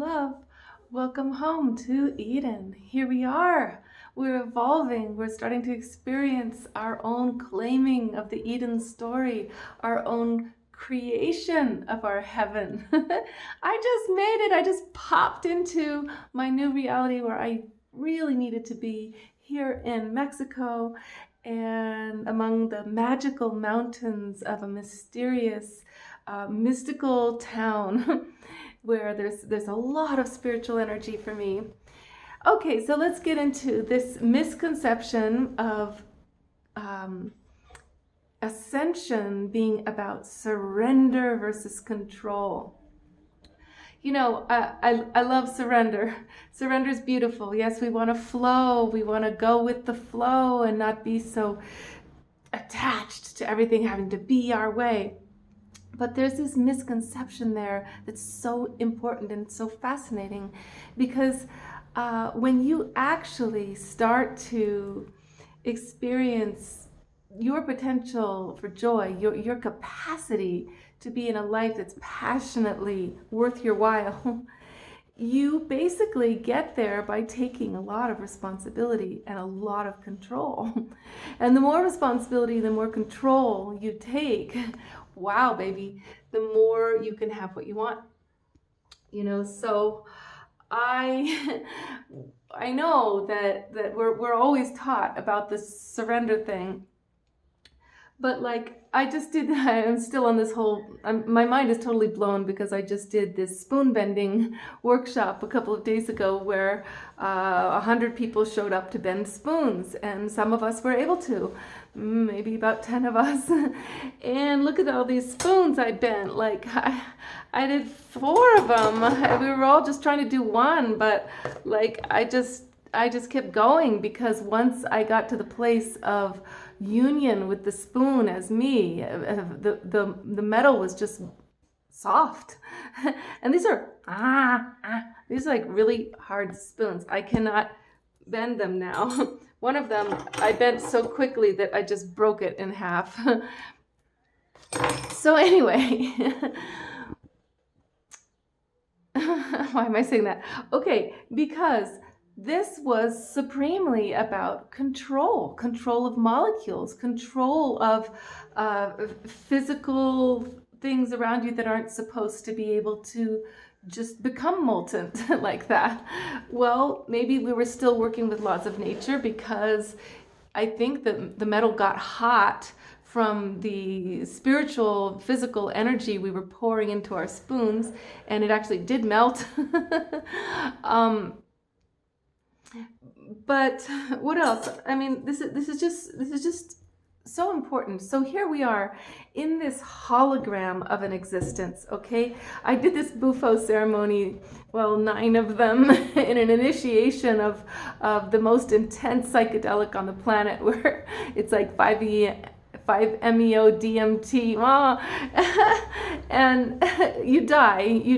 love. Welcome home to Eden. Here we are. We're evolving. We're starting to experience our own claiming of the Eden story, our own creation of our heaven. I just made it. I just popped into my new reality where I really needed to be here in Mexico and among the magical mountains of a mysterious, mystical town. Where there's a lot of spiritual energy for me. Okay, so let's get into this misconception of ascension being about surrender versus control. You know, I love surrender. Surrender is beautiful. Yes, we want to flow. We want to go with the flow and not be so attached to everything having to be our way. But there's this misconception there that's so important and so fascinating, because when you actually start to experience your potential for joy, your capacity to be in a life that's passionately worth your while, you basically get there by taking a lot of responsibility and a lot of control. And the more responsibility, the more control you take, wow, baby, the more you can have what you want. You know, so I know that we're always taught about this surrender thing. But like, I just did, I'm still on this whole, my mind is totally blown because I just did this spoon bending workshop a couple of days ago where 100 people showed up to bend spoons, and some of us were able to, maybe about 10 of us. And look at all these spoons I bent. Like, I did 4 of them. We were all just trying to do one, but like, I just kept going, because once I got to the place of union with the spoon as me, the metal was just soft. And these are these are like really hard spoons. I cannot bend them now. One of them I bent so quickly that I just broke it in half. So anyway, why am I saying that? Okay, because this was supremely about control of molecules, control of physical things around you that aren't supposed to be able to just become molten like that. Well, maybe we were still working with laws of nature, because I think that the metal got hot from the spiritual, physical energy we were pouring into our spoons, and it actually did melt. But what else? I mean, this is just so important. So here we are in this hologram of an existence, okay? I did this Bufo ceremony, well, 9 of them, in an initiation of the most intense psychedelic on the planet, where it's like 5-MeO DMT, and you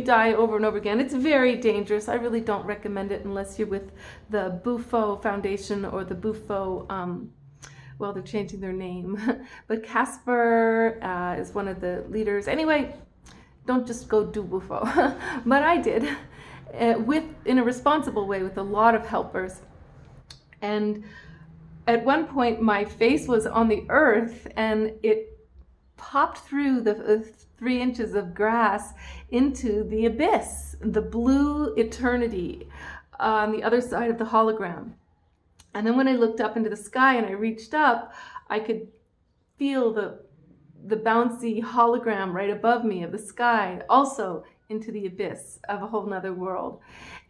die over and over again. It's very dangerous. I really don't recommend it unless you're with the Bufo Foundation or the Bufo, well, they're changing their name, but Casper is one of the leaders. Anyway, don't just go do Bufo. But I did, in a responsible way, with a lot of helpers. And at one point, my face was on the earth, and it popped through the 3 inches of grass into the abyss, the blue eternity on the other side of the hologram. And then when I looked up into the sky and I reached up, I could feel the bouncy hologram right above me of the sky, also into the abyss of a whole nother world.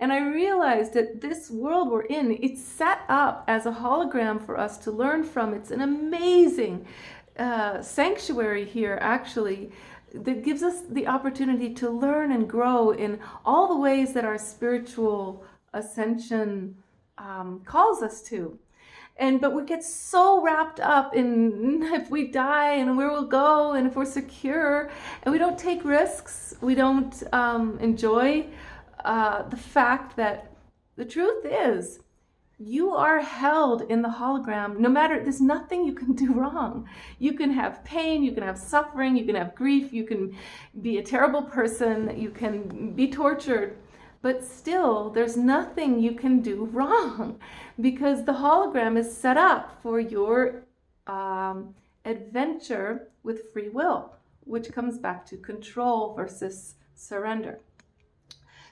And I realized that this world we're in, it's set up as a hologram for us to learn from. It's an amazing sanctuary here, actually, that gives us the opportunity to learn and grow in all the ways that our spiritual ascension calls us to. But we get so wrapped up in if we die and where we'll go and if we're secure, and we don't take risks. We don't enjoy the fact that the truth is, you are held in the hologram. No matter, there's nothing you can do wrong. You can have pain, you can have suffering, you can have grief, you can be a terrible person, you can be tortured. but still there's nothing you can do wrong because the hologram is set up for your adventure with free will, which comes back to control versus surrender.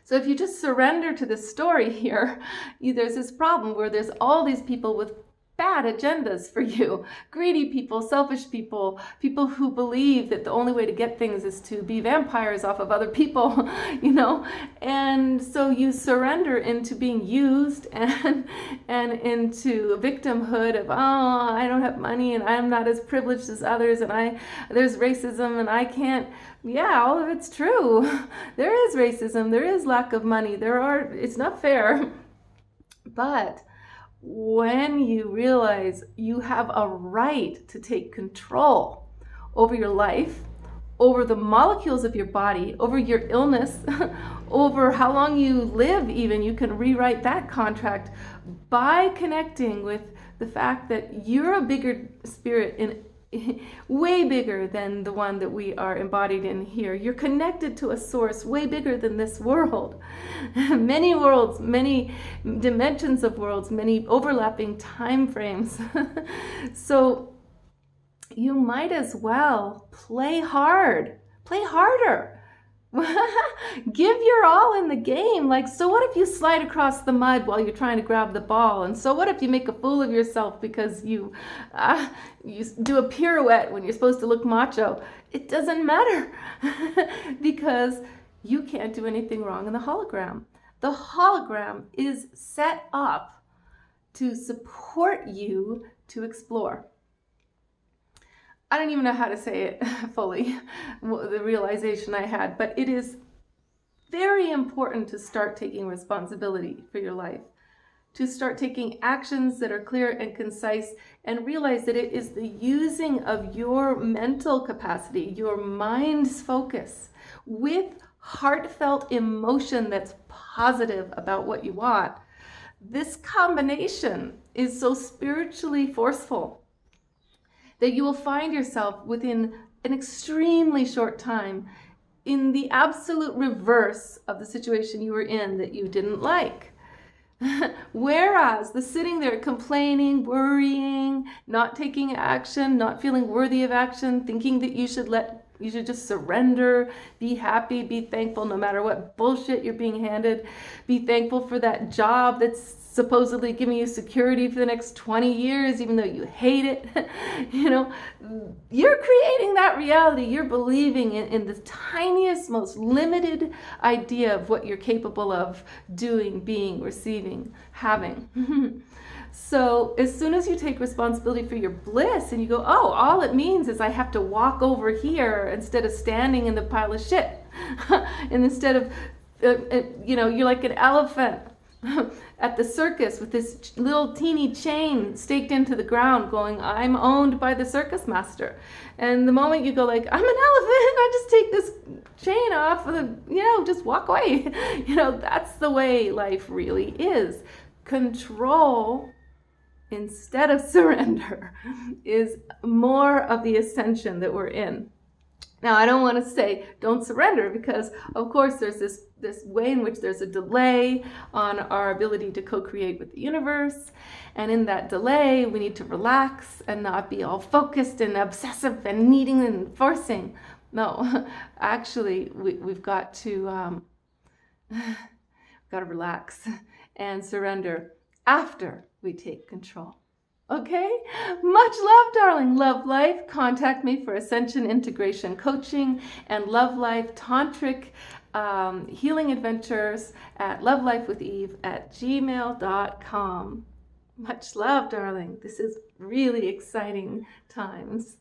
So if you just surrender to this story here, there's this problem where there's all these people with bad agendas for you. Greedy people, selfish people, people who believe that the only way to get things is to be vampires off of other people, And so you surrender into being used and into victimhood of, I don't have money and I'm not as privileged as others and there's racism and I can't. Yeah, all of it's true. There is racism, there is lack of money, it's not fair. But when you realize you have a right to take control over your life, over the molecules of your body, over your illness, over how long you live even, you can rewrite that contract by connecting with the fact that you're a bigger spirit, way bigger than the one that we are embodied in here. You're connected to a source way bigger than this world. Many worlds, many dimensions of worlds, many overlapping time frames. So you might as well play hard, play harder. Give your all in the game. Like, so what if you slide across the mud while you're trying to grab the ball? And so what if you make a fool of yourself because you do a pirouette when you're supposed to look macho? It doesn't matter because you can't do anything wrong in the hologram. The hologram is set up to support you to explore. I don't even know how to say it fully, the realization I had, but it is very important to start taking responsibility for your life, to start taking actions that are clear and concise, and realize that it is the using of your mental capacity, your mind's focus, with heartfelt emotion that's positive about what you want. This combination is so spiritually forceful that you will find yourself within an extremely short time in the absolute reverse of the situation you were in that you didn't like. Whereas the sitting there complaining, worrying, not taking action, not feeling worthy of action, thinking that you should just surrender, be happy, be thankful no matter what bullshit you're being handed, be thankful for that job that's supposedly giving you security for the next 20 years, even though you hate it. You're creating that reality. You're believing in the tiniest, most limited idea of what you're capable of doing, being, receiving, having. So as soon as you take responsibility for your bliss and you go, all it means is I have to walk over here instead of standing in the pile of shit. And instead of, you're like an elephant at the circus with this little teeny chain staked into the ground going, I'm owned by the circus master. And the moment you go like, I'm an elephant, I just take this chain off, just walk away. That's the way life really is. Control instead of surrender is more of the ascension that we're in. Now, I don't want to say don't surrender because, of course, there's this way in which there's a delay on our ability to co-create with the universe. And in that delay, we need to relax and not be all focused and obsessive and needing and forcing. No, actually, we've got to relax and surrender after we take control. Okay? Much love, darling. Love life. Contact me for Ascension integration coaching and love life tantric healing adventures at lovelifewitheve@gmail.com. Much love, darling. This is really exciting times.